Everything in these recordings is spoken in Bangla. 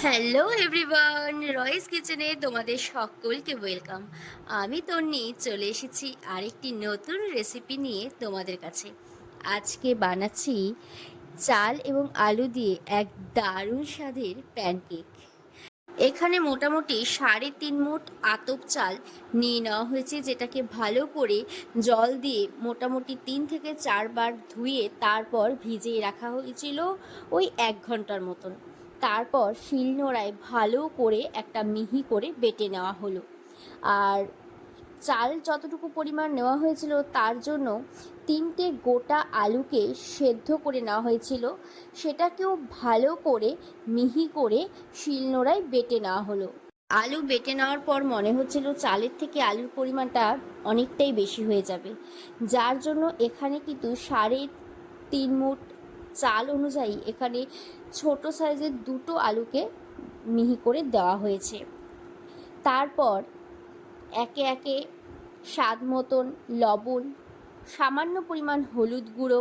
হ্যালো এভরিওয়ান, রয়েস কিচেনে তোমাদের সকলকে ওয়েলকাম। আমি তন্নি চলে এসেছি আরেকটি নতুন রেসিপি নিয়ে তোমাদের কাছে। আজকে বানাচ্ছি চাল এবং আলু দিয়ে এক দারুণ স্বাদের প্যানকেক। এখানে মোটামুটি 3.5 মুঠ আতপ চাল নিয়ে নেওয়া হয়েছে, যেটাকে ভালো করে জল দিয়ে মোটামুটি 3 থেকে 4 বার ধুয়ে তারপর ভিজিয়ে রাখা হয়েছিল ওই 1 ঘন্টার মতন। তারপর শিলনোড়ায় ভালো করে একটা মিহি করে বেটে নেওয়া হলো। আর চাল যতটুকু পরিমাণ নেওয়া হয়েছিল তার জন্য 3টে গোটা আলুকে সেদ্ধ করে নেওয়া হয়েছিল, সেটাকেও ভালো করে মিহি করে শিলনোড়ায় বেটে নেওয়া হলো। আলু বেটে নেওয়ার পর মনে হচ্ছিল চালের থেকে আলুর পরিমাণটা অনেকটাই বেশি হয়ে যাবে, যার জন্য এখানে কিন্তু 3.5 মুঠ চাল অনুযায়ী এখানে ছোট সাইজের 2টো আলুকে মিহি করে দেওয়া হয়েছে। তারপর একে একে স্বাদ মতন লবণ, সামান্য পরিমাণ হলুদ গুঁড়ো,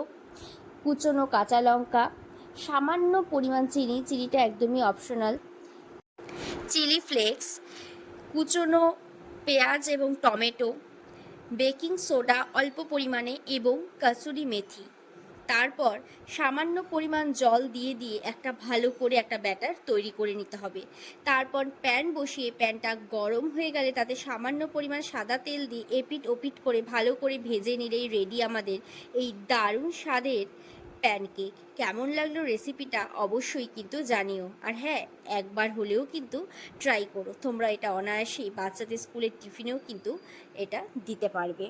কুচনো কাঁচা লঙ্কা, সামান্য পরিমাণ চিনি, চিনিটা একদমই অপশনাল, চিলি ফ্লেক্স, কুচনো পেঁয়াজ এবং টমেটো, বেকিং সোডা অল্প পরিমাণে এবং কাসুরি মেথি। তারপর সামান্য পরিমাণ জল দিয়ে একটা ভালো করে একটা ব্যাটার তৈরি করে নিতে হবে। তারপর প্যান বসিয়ে প্যানটা গরম হয়ে গেলে তাতে সামান্য পরিমাণ সাদা তেল দিয়ে এপিট ওপিট করে ভালো করে ভেজে নিলেই রেডি আমাদের এই দারুণ স্বাদের প্যানকেক। কেমন লাগলো রেসিপিটা অবশ্যই কিন্তু জানিও। আর হ্যাঁ, একবার হলেও কিন্তু ট্রাই করো। তোমরা এটা অনায়াসেই বাচ্চাদের স্কুলের টিফিনেও কিন্তু এটা দিতে পারবে।